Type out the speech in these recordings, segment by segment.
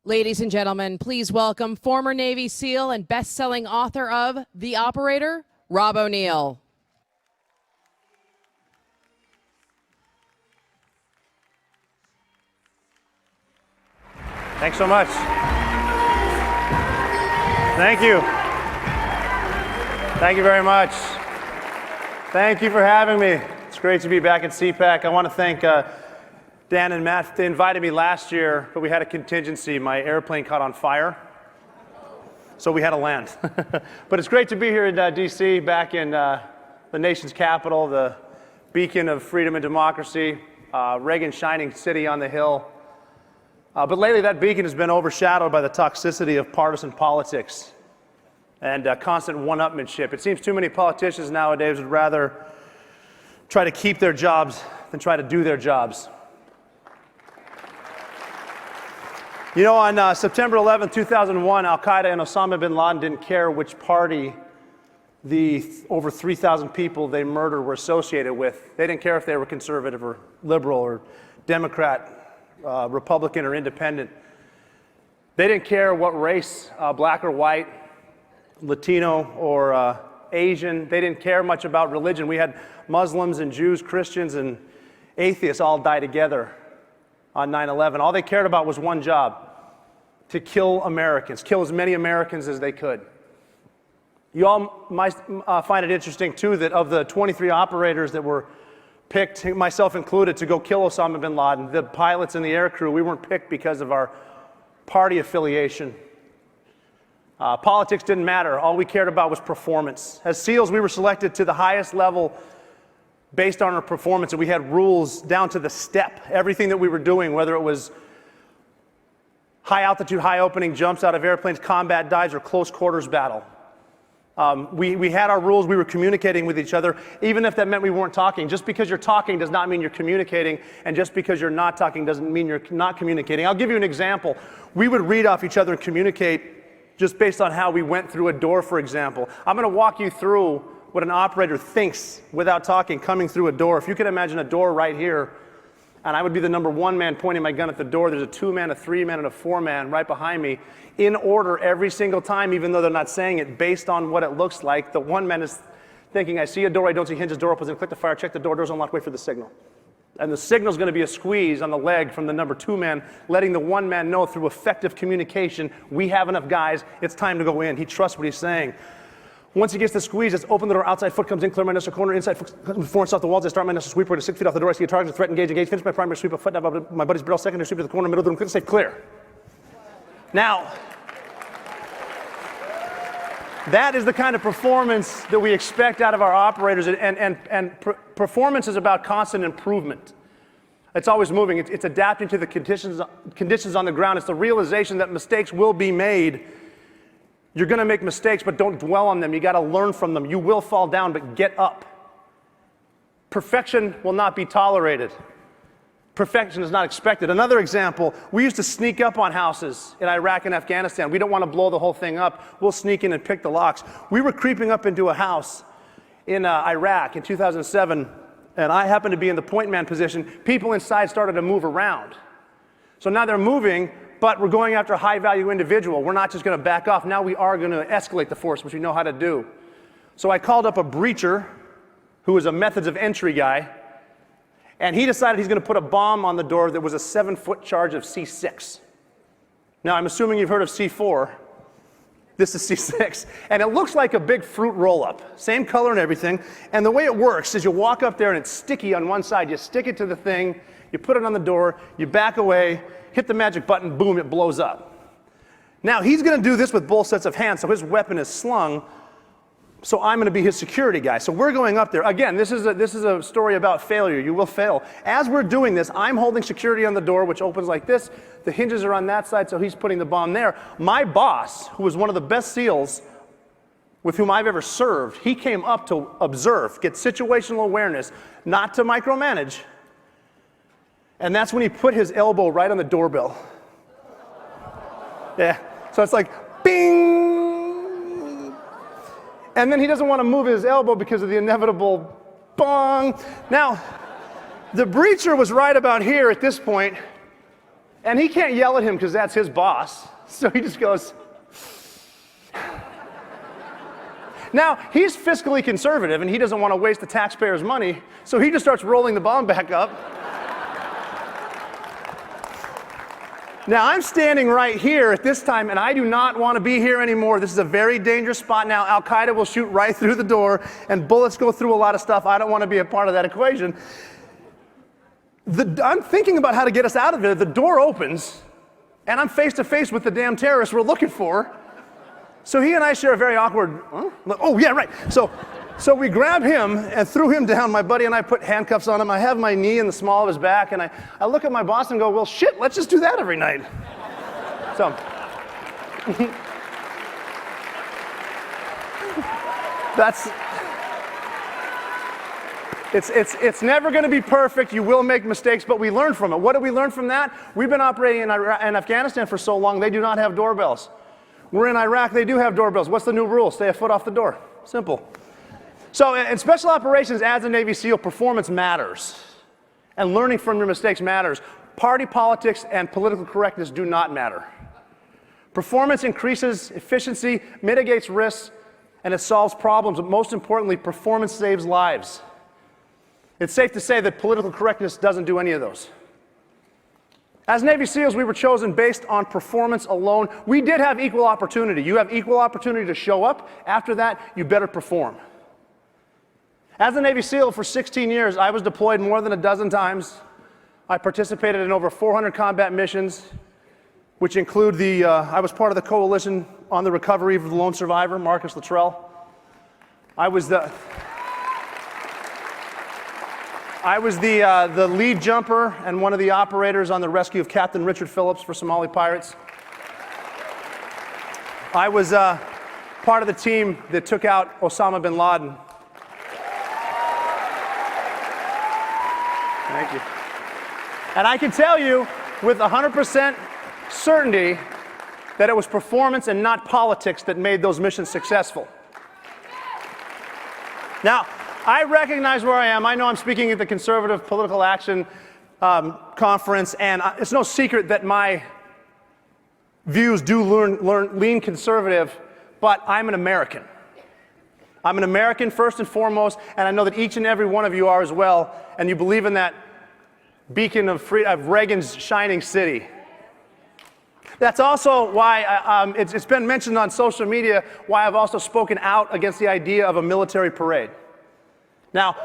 Ladies and gentlemen, please welcome former Navy SEAL and best-selling author of The Operator, Rob O'Neill. Thanks so much. Thank you. Thank you very much. Thank you for having me. It's great to be back at CPAC. I want to thank Dan and Matt. They invited me last year, but we had a contingency. My airplane caught on fire, so we had to land. But it's great to be here in DC, back in the nation's capital, the beacon of freedom and democracy, Reagan's shining city on the hill. But lately, that beacon has been overshadowed by the toxicity of partisan politics and constant one-upmanship. It seems too many politicians nowadays would rather try to keep their jobs than try to do their jobs. You know, on September 11, 2001, Al-Qaeda and Osama bin Laden didn't care which party the over 3,000 people they murdered were associated with. They didn't care if they were conservative or liberal or Democrat, Republican or independent. They didn't care what race, black or white, Latino or Asian. They didn't care much about religion. We had Muslims and Jews, Christians and atheists all die together on 9/11. All they cared about was one job: to kill Americans, kill as many Americans as they could. You all might find it interesting too that of the 23 operators that were picked, myself included, to go kill Osama bin Laden, the pilots and the air crew, we weren't picked because of our party affiliation. Politics didn't matter. All we cared about was performance. As SEALs, we were selected to the highest level based on our performance, and we had rules down to the step. Everything that we were doing, whether it was high altitude, high opening jumps out of airplanes, combat dives, or close quarters battle. We had our rules. We were communicating with each other, even if that meant we weren't talking. Just because you're talking does not mean you're communicating, and just because you're not talking doesn't mean you're not communicating. I'll give you an example. We would read off each other and communicate just based on how we went through a door, for example. I'm going to walk you through what an operator thinks without talking coming through a door. If you could imagine a door right here, and I would be the number one man pointing my gun at the door. There's a 2-man, a 3-man, and a 4-man right behind me, in order every single time, even though they're not saying it, based on what it looks like. The 1-man is thinking, I see a door, I don't see hinges, door opens, and click the fire, check the door, doors unlocked, wait for the signal. And the signal's going to be a squeeze on the leg from the number 2-man, letting the 1-man know through effective communication, we have enough guys, it's time to go in. He trusts what he's saying. Once he gets the squeeze, it's open the door, outside foot comes in, clear my initial corner, inside foot forms off the walls, I start my initial sweep, we're to 6 feet off the door, I see a target, threat, engage, finish my primary sweep, a foot down my buddy's barrel, secondary sweep to the corner, middle of the room, click, safe, clear. Now, that is the kind of performance that we expect out of our operators, and performance is about constant improvement. It's always moving, it's adapting to the conditions on the ground, it's the realization that mistakes will be made. You're going to make mistakes, but don't dwell on them. You got to learn from them. You will fall down, but get up. Perfection will not be tolerated. Perfection is not expected. Another example, we used to sneak up on houses in Iraq and Afghanistan. We don't want to blow the whole thing up. We'll sneak in and pick the locks. We were creeping up into a house in Iraq in 2007, and I happened to be in the point man position. People inside started to move around. So now they're moving, but we're going after a high-value individual. We're not just going to back off. Now we are going to escalate the force, which we know how to do. So I called up a breacher, who was a methods of entry guy, and he decided he's going to put a bomb on the door that was a 7-foot charge of C6. Now, I'm assuming you've heard of C4. This is C6. And it looks like a big fruit roll-up. Same color and everything. And the way it works is you walk up there, and it's sticky on one side. You stick it to the thing. You put it on the door. You back away. Hit the magic button, boom, it blows up. Now, he's going to do this with both sets of hands, so his weapon is slung, so I'm going to be his security guy. So we're going up there. Again, this is a story about failure. You will fail. As we're doing this, I'm holding security on the door, which opens like this. The hinges are on that side, so he's putting the bomb there. My boss, who was one of the best SEALs with whom I've ever served, he came up to observe, get situational awareness, not to micromanage. And that's when he put his elbow right on the doorbell. Yeah, so it's like, bing! And then he doesn't want to move his elbow because of the inevitable bong. Now, the breacher was right about here at this point, And he can't yell at him because that's his boss. So he just goes. Now, he's fiscally conservative and he doesn't want to waste the taxpayers' money, so he just starts rolling the bomb back up. Now, I'm standing right here at this time, and I do not want to be here anymore. This is a very dangerous spot now. Al-Qaeda will shoot right through the door, and bullets go through a lot of stuff. I don't want to be a part of that equation. I'm thinking about how to get us out of there. The door opens, and I'm face to face with the damn terrorists we're looking for. So he and I share a very awkward, huh? Oh, yeah, right. So we grab him and threw him down. My buddy and I put handcuffs on him. I have my knee in the small of his back, and I look at my boss and go, well, shit, let's just do that every night. So that's, it's never going to be perfect. You will make mistakes, but we learn from it. What did we learn from that? We've been operating in Afghanistan for so long, they do not have doorbells. We're in Iraq, they do have doorbells. What's the new rule? Stay a foot off the door. Simple. So in special operations, as a Navy SEAL, performance matters. And learning from your mistakes matters. Party politics and political correctness do not matter. Performance increases efficiency, mitigates risks, and it solves problems. But most importantly, performance saves lives. It's safe to say that political correctness doesn't do any of those. As Navy SEALs, we were chosen based on performance alone. We did have equal opportunity. You have equal opportunity to show up. After that, you better perform. As a Navy SEAL for 16 years, I was deployed more than a dozen times. I participated in over 400 combat missions, which include I was part of the coalition on the recovery of the lone survivor, Marcus Luttrell. I was the lead jumper and one of the operators on the rescue of Captain Richard Phillips for Somali pirates. I was part of the team that took out Osama bin Laden. Thank you. And I can tell you with 100% certainty that it was performance and not politics that made those missions successful. Now, I recognize where I am. I know I'm speaking at the Conservative Political Action Conference, and it's no secret that my views do lean conservative, but I'm an American. I'm an American first and foremost, and I know that each and every one of you are as well, and you believe in that beacon of Reagan's shining city. That's also why it's been mentioned on social media why I've also spoken out against the idea of a military parade. Now,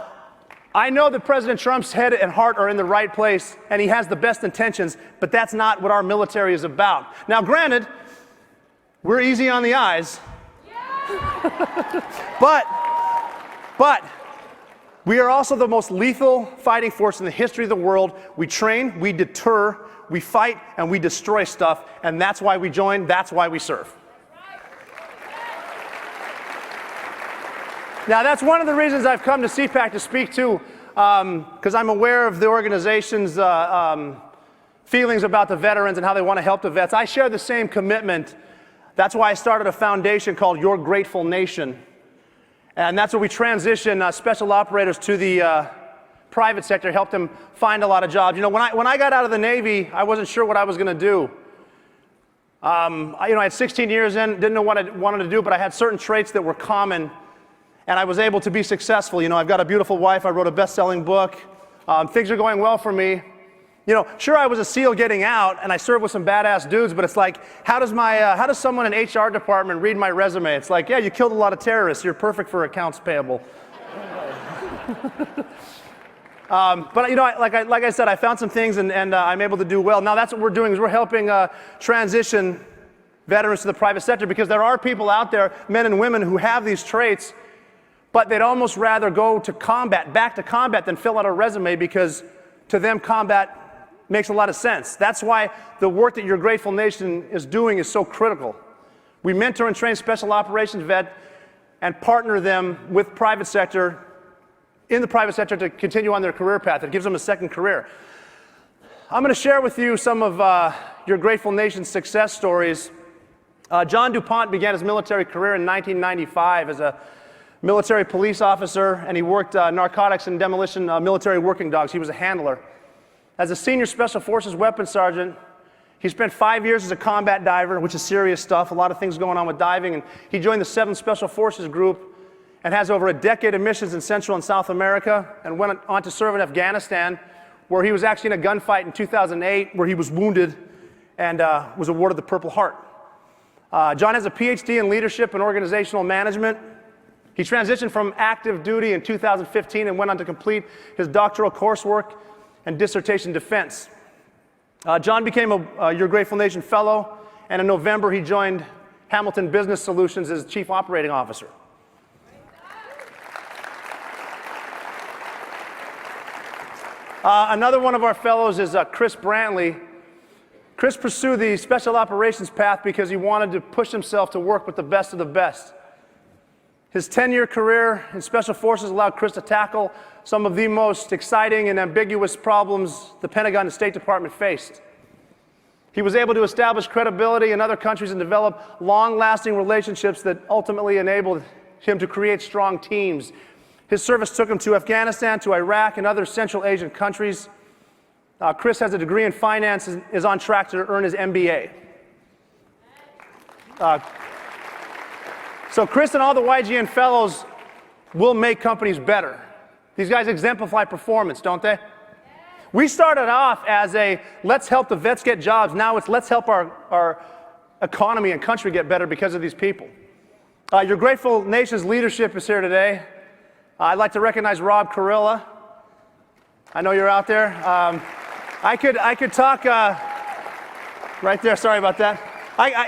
I know that President Trump's head and heart are in the right place, and he has the best intentions, but that's not what our military is about. Now, granted, we're easy on the eyes, but we are also the most lethal fighting force in the history of the world. We train, we deter, we fight, and we destroy stuff, and that's why we join, that's why we serve. Now, that's one of the reasons I've come to CPAC to speak to, because I'm aware of the organization's feelings about the veterans and how they want to help the vets. I share the same commitment. That's why I started a foundation called Your Grateful Nation. And that's where we transition special operators to the private sector, help them find a lot of jobs. You know, when I got out of the Navy, I wasn't sure what I was going to do. I had 16 years in, didn't know what I wanted to do, but I had certain traits that were common, and I was able to be successful. You know, I've got a beautiful wife. I wrote a best-selling book. Things are going well for me. You know, sure, I was a SEAL getting out, and I served with some badass dudes, but it's like, how does someone in HR department read my resume? It's like, yeah, you killed a lot of terrorists. You're perfect for accounts payable. But you know, like I said, I found some things, and I'm able to do well. Now that's what we're doing, is we're helping transition veterans to the private sector, because there are people out there, men and women, who have these traits, but they'd almost rather go to combat, back to combat, than fill out a resume, because to them combat makes a lot of sense. That's why the work that Your Grateful Nation is doing is so critical. We mentor and train special operations vet and partner them with private sector, in the private sector, to continue on their career path. It gives them a second career. I'm going to share with you some of Your Grateful Nation's success stories. John DuPont began his military career in 1995 as a military police officer, and he worked narcotics and demolition military working dogs. He was a handler. As a senior Special Forces weapons sergeant, He spent 5 years as a combat diver, which is serious stuff, a lot of things going on with diving, and he joined the 7th Special Forces Group and has over a decade of missions in Central and South America, and went on to serve in Afghanistan, where he was actually in a gunfight in 2008, where he was wounded and was awarded the Purple Heart. John has a PhD in leadership and organizational management. He transitioned from active duty in 2015 and went on to complete his doctoral coursework and dissertation defense. John became a Your Grateful Nation Fellow, and in November he joined Hamilton Business Solutions as Chief Operating Officer. Another one of our fellows is Chris Brantley. Chris pursued the special operations path because he wanted to push himself to work with the best of the best. His 10-year career in Special Forces allowed Chris to tackle some of the most exciting and ambiguous problems the Pentagon and State Department faced. He was able to establish credibility in other countries and develop long-lasting relationships that ultimately enabled him to create strong teams. His service took him to Afghanistan, to Iraq, and other Central Asian countries. Chris has a degree in finance and is on track to earn his MBA. So Chris and all the YGN fellows will make companies better. These guys exemplify performance, don't they? We started off as a let's help the vets get jobs. Now it's let's help our economy and country get better because of these people. Your Grateful Nation's leadership is here today. I'd like to recognize Rob Carilla. I know you're out there. I could talk right there. Sorry about that.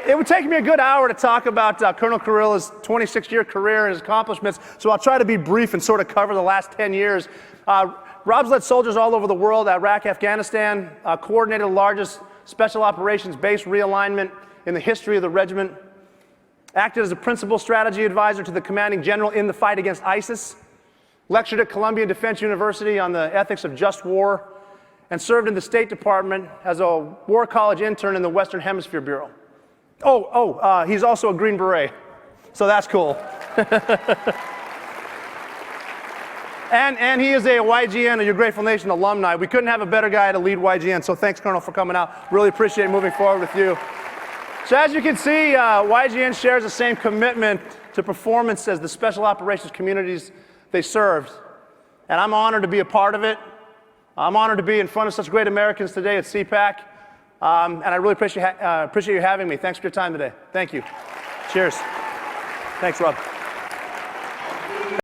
It would take me a good hour to talk about Colonel Carilla's 26-year career and his accomplishments, so I'll try to be brief and sort of cover the last 10 years. Rob's led soldiers all over the world, Iraq, Afghanistan, coordinated the largest special operations base realignment in the history of the regiment, acted as a principal strategy advisor to the commanding general in the fight against ISIS, lectured at Columbia Defense University on the ethics of just war, and served in the State Department as a War College intern in the Western Hemisphere Bureau. He's also a Green Beret, so that's cool. and he is a YGN, a Your Grateful Nation alumni. We couldn't have a better guy to lead YGN, so thanks, Colonel, for coming out. Really appreciate moving forward with you. So as you can see, YGN shares the same commitment to performance as the special operations communities they served, and I'm honored to be a part of it. I'm honored to be in front of such great Americans today at CPAC. And I really appreciate you having me. Thanks for your time today. Thank you. Cheers. Thanks, Rob.